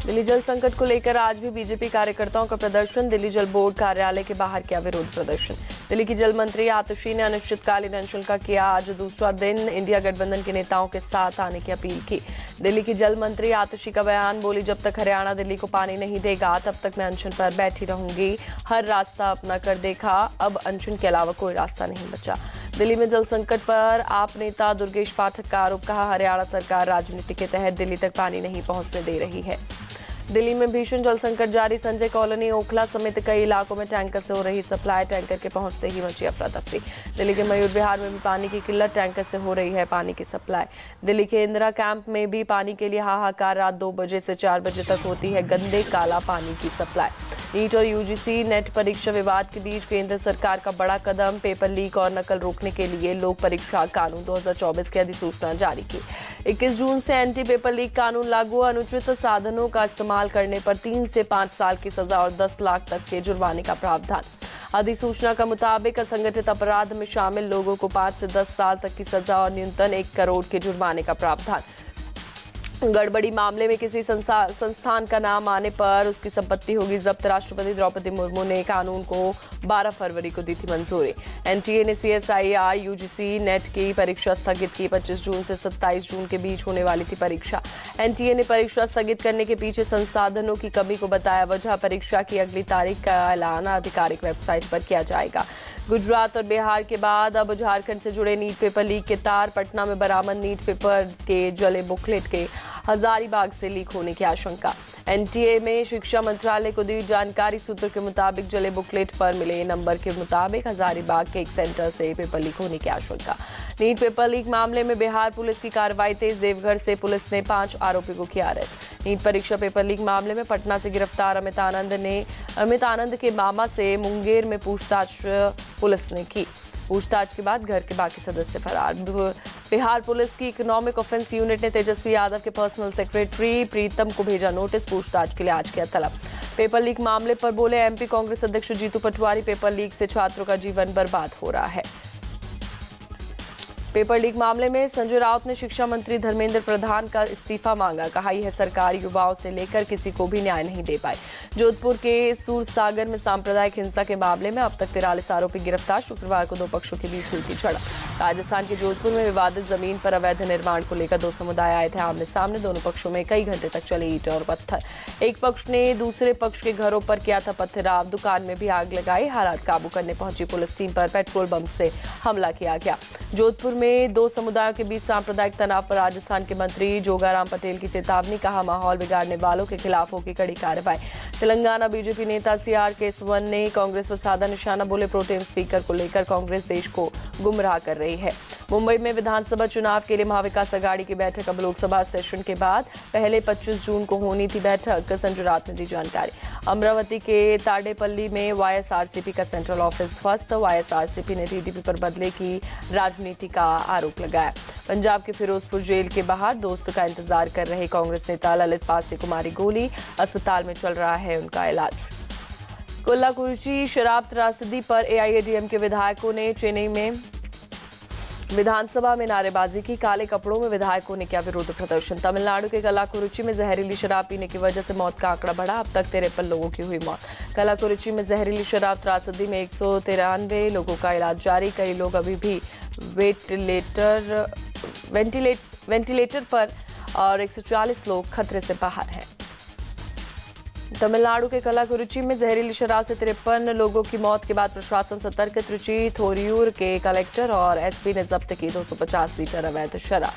दिल्ली जल संकट को लेकर आज भी बीजेपी कार्यकर्ताओं का प्रदर्शन। दिल्ली जल बोर्ड कार्यालय के बाहर किया विरोध प्रदर्शन। दिल्ली की जल मंत्री आतिशी ने अनिश्चितकालीन अनशन का किया आज दूसरा दिन। इंडिया गठबंधन के नेताओं के साथ आने की अपील की। दिल्ली की जल मंत्री आतिशी का बयान, बोली जब तक हरियाणा दिल्ली को पानी नहीं देगा तब तक मैं अनशन पर बैठी रहूंगी। हर रास्ता अपना कर देखा, अब अनशन के अलावा कोई रास्ता नहीं बचा। दिल्ली में जल संकट पर आप नेता दुर्गेश पाठक का आरोप, कहा हरियाणा सरकार राजनीति के तहत दिल्ली तक पानी नहीं पहुंचने दे रही है। दिल्ली में भीषण जल संकट जारी। संजय कॉलोनी, ओखला समेत कई इलाकों में टैंकर से हो रही सप्लाई। टैंकर के पहुंचते ही मची अफरा तफरी। दिल्ली के मयूर विहार में भी पानी की किल्लत, टैंकर से हो रही है पानी की सप्लाई। दिल्ली के इंदिरा कैंप में भी पानी के लिए हाहाकार। रात 2 बजे से 4 बजे तक होती है गंदे काला पानी की सप्लाई। नीट और यूजीसी नेट परीक्षा विवाद के बीच केंद्र सरकार का बड़ा कदम। पेपर लीक और नकल रोकने के लिए लोक परीक्षा कानून 2024 की अधिसूचना जारी की। 21 जून से एंटी पेपर लीक कानून लागू। अनुचित साधनों का इस्तेमाल करने पर 3 से 5 साल की सजा और 10 लाख तक के जुर्माने का प्रावधान। अधिसूचना का मुताबिक असंगठित अपराध में शामिल लोगों को 5 से 10 साल तक की सजा और न्यूनतम 1 करोड़ के जुर्माने का प्रावधान। गड़बड़ी मामले में किसी संस्थान का नाम आने पर उसकी संपत्ति होगी जब्त। राष्ट्रपति द्रौपदी मुर्मू ने कानून को 12 फरवरी को दी थी मंजूरी। एनटीए ने सीएसआईआर यूजीसी नेट की परीक्षा स्थगित की। 25 जून से 27 जून के बीच होने वाली थी परीक्षा। एनटीए ने परीक्षा स्थगित करने के पीछे संसाधनों की कमी को बताया वजह। परीक्षा की अगली तारीख का ऐलान आधिकारिक वेबसाइट पर किया जाएगा। गुजरात और बिहार के बाद अब झारखंड से जुड़े नीट पेपर लीक के तार। पटना में बरामद नीट पेपर के जले बुकलेट के हजारीबाग से लीक होने की आशंका। एनटीए में शिक्षा मंत्रालय को दी जानकारी। सूत्र के मुताबिक जले बुकलेट पर मिले नंबर के मुताबिक हजारीबाग के एक सेंटर से पेपर लीक होने की आशंका। नीट पेपर लीक मामले में बिहार पुलिस की कार्रवाई तेज। देवघर से पुलिस ने 5 आरोपी को किया अरेस्ट। नीट परीक्षा पेपर लीक मामले में पटना से गिरफ्तार अमित आनंद के मामा से मुंगेर में पूछताछ पुलिस ने की। पूछताछ के बाद घर के बाकी सदस्य फरार। बिहार पुलिस की इकोनॉमिक ऑफेंस यूनिट ने तेजस्वी यादव के पर्सनल सेक्रेटरी प्रीतम को भेजा नोटिस। पूछताछ के लिए आज किया तलब। पेपर लीक मामले पर बोले एमपी कांग्रेस अध्यक्ष जीतू पटवारी, पेपर लीक से छात्रों का जीवन बर्बाद हो रहा है। पेपर लीक मामले में संजय राउत ने शिक्षा मंत्री धर्मेंद्र प्रधान का इस्तीफा मांगा। कहा यह सरकार युवाओं से लेकर किसी को भी न्याय नहीं दे पाई। जोधपुर के सूरसागर में सांप्रदायिक हिंसा के मामले में अब तक 43 आरोपी गिरफ्तार। शुक्रवार को 2 पक्षों के बीच हुई थी झड़प। राजस्थान के जोधपुर में विवादित जमीन पर अवैध निर्माण को लेकर 2 समुदाय आए थे आमने सामने। दोनों पक्षों में कई घंटे तक चले ईंट और पत्थर। एक पक्ष ने दूसरे पक्ष के घरों पर किया था पथराव। दुकान में भी आग लगाई। हालात काबू करने पहुंची पुलिस टीम पर पेट्रोल बम से हमला किया गया। जोधपुर में 2 समुदायों के बीच सांप्रदायिक तनाव पर राजस्थान के मंत्री जोगाराम पटेल की चेतावनी। कहा माहौल बिगाड़ने वालों के खिलाफ होगी कड़ी कार्रवाई। तेलंगाना बीजेपी नेता सीआर केसवन ने कांग्रेस पर साधा निशाना। बोले प्रोटेम स्पीकर को लेकर कांग्रेस देश को गुमराह कर रही है। मुंबई में विधानसभा चुनाव के लिए महाविकास अघाड़ी की बैठक। अब लोकसभा सेशन के बाद पहले 25 जून को होनी थी बैठक। संजय राउत ने दी जानकारी। अमरावती के ताडेपल्ली में वाईएसआरसीपी का सेंट्रल ऑफिस ध्वस्त। वाईएसआरसीपी ने टीडीपी पर बदले की राजनीति का आरोप लगाया। पंजाब के फिरोजपुर जेल के बाहर दोस्त का इंतजार कर रहे कांग्रेस नेता ललित पासी कुमारी गोली। अस्पताल में चल रहा है उनका इलाज। कोल्लाकुरिची शराब त्रासदी पर एआईएडीएमके विधायकों ने चेन्नई में विधानसभा में नारेबाजी की। काले कपड़ों में विधायकों ने किया विरोध प्रदर्शन। तमिलनाडु के कल्लाकुरिची में जहरीली शराब पीने की वजह से मौत का आंकड़ा बढ़ा। अब तक 53 लोगों की हुई मौत। कल्लाकुरिची में जहरीली शराब त्रासदी में 193 लोगों का इलाज जारी। कई लोग अभी भी वेंटिलेटर पर और 140 लोग खतरे से बाहर हैं। तमिलनाडु के कल्लाकुरिची में जहरीली शराब से 53 लोगों की मौत के बाद प्रशासन सतर्क। त्रिची थोरियूर के कलेक्टर और एसपी ने जब्त की 250 लीटर अवैध शराब।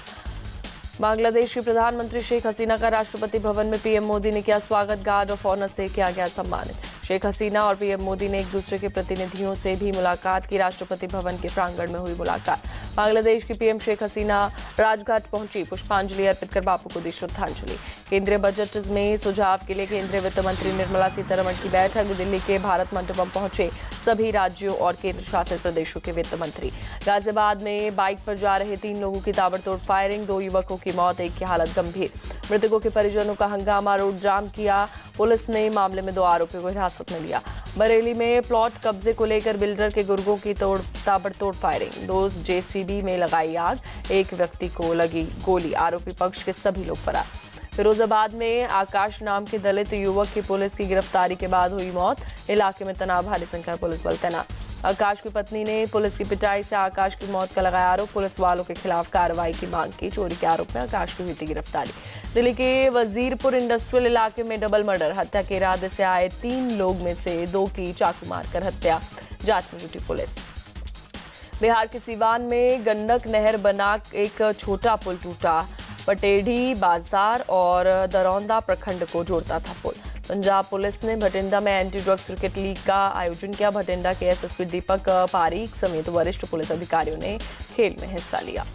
बांग्लादेश की प्रधानमंत्री शेख हसीना का राष्ट्रपति भवन में पीएम मोदी ने किया स्वागत। गार्ड ऑफ ऑनर से किया गया सम्मानित। शेख हसीना और पीएम मोदी ने एक दूसरे के प्रतिनिधियों से भी मुलाकात की। राष्ट्रपति भवन के प्रांगण में हुई मुलाकात। बांग्लादेश की पीएम शेख हसीना राजघाट पहुंची। पुष्पांजलि अर्पित कर बापू को दी श्रद्धांजलि। केंद्रीय बजट में सुझाव के लिए केंद्रीय वित्त मंत्री निर्मला सीतारमण की बैठक। दिल्ली के भारत मंडपम पहुंचे सभी राज्यों और केंद्र शासित प्रदेशों के वित्त मंत्री। गाजियाबाद में बाइक पर जा रहे 3 लोगों की ताबड़तोड़ फायरिंग। 2 युवकों की मौत, एक की हालत गंभीर। मृतकों के परिजनों का हंगामा, रोड जाम किया। पुलिस ने मामले में 2 आरोपियों को हिरासत में लिया। बरेली में प्लॉट कब्जे को लेकर बिल्डर के गुर्गों की ताबड़तोड़ फायरिंग। 2 जेसीबी में लगाई आग, 1 व्यक्ति को लगी गोली। आरोपी पक्ष के सभी लोग फरार। फिरोजाबाद में आकाश नाम के दलित युवक की पुलिस की गिरफ्तारी के बाद हुई मौत। इलाके में तनाव, भारी संख्या में पुलिस बल तैनात। आकाश की पत्नी ने पुलिस की पिटाई से आकाश की मौत का लगाया आरोप। पुलिस वालों के खिलाफ कार्रवाई की मांग की। चोरी के आरोप में आकाश की हुई थी गिरफ्तारी। दिल्ली के वजीरपुर इंडस्ट्रियल इलाके में डबल मर्डर, हत्या के इरादे से आए 3 लोग में से 2 की चाकू मारकर हत्या, जांच में जुटी पुलिस। बिहार के सीवान में गंडक नहर बना एक छोटा पुल टूटा। पटेढ़ी बाजार और दरौंदा प्रखंड को जोड़ता था पुल। पंजाब पुलिस ने भटिंडा में एंटी ड्रग्स क्रिकेट लीग का आयोजन किया। भटिंडा के एसएसपी दीपक पारीक समेत वरिष्ठ पुलिस अधिकारियों ने खेल में हिस्सा लिया।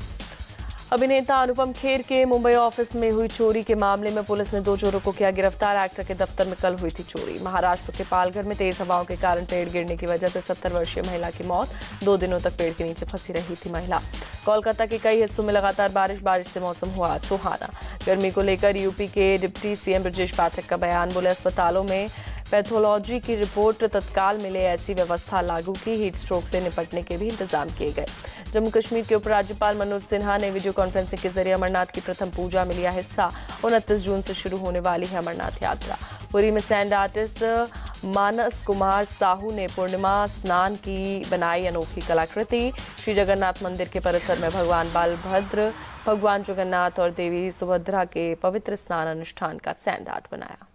अभिनेता अनुपम खेर के मुंबई ऑफिस में हुई चोरी के मामले में पुलिस ने 2 चोरों को किया गिरफ्तार। एक्टर के दफ्तर में कल हुई थी चोरी। महाराष्ट्र के पालघर में तेज हवाओं के कारण पेड़ गिरने की वजह से 70 वर्षीय महिला की मौत। 2 दिनों तक पेड़ के नीचे फंसी रही थी महिला। कोलकाता के कई हिस्सों में लगातार बारिश से मौसम हुआ सुहाना। गर्मी को लेकर यूपी के डिप्टी सीएम ब्रजेश पाठक का बयान। बोले, अस्पतालों में पैथोलॉजी की रिपोर्ट तत्काल मिले, ऐसी व्यवस्था लागू की। हीट स्ट्रोक से निपटने के भी इंतजाम किए गए। जम्मू कश्मीर के उपराज्यपाल मनोज सिन्हा ने वीडियो कॉन्फ्रेंसिंग के जरिए अमरनाथ की प्रथम पूजा में लिया हिस्सा। 29 जून से शुरू होने वाली है अमरनाथ यात्रा। पुरी में सैंड आर्टिस्ट मानस कुमार साहू ने पूर्णिमा स्नान की बनाई अनोखी कलाकृति। श्री जगन्नाथ मंदिर के परिसर में भगवान बलभद्र, भगवान जगन्नाथ और देवी सुभद्रा के पवित्र स्नान अनुष्ठान का सैंड आर्ट बनाया।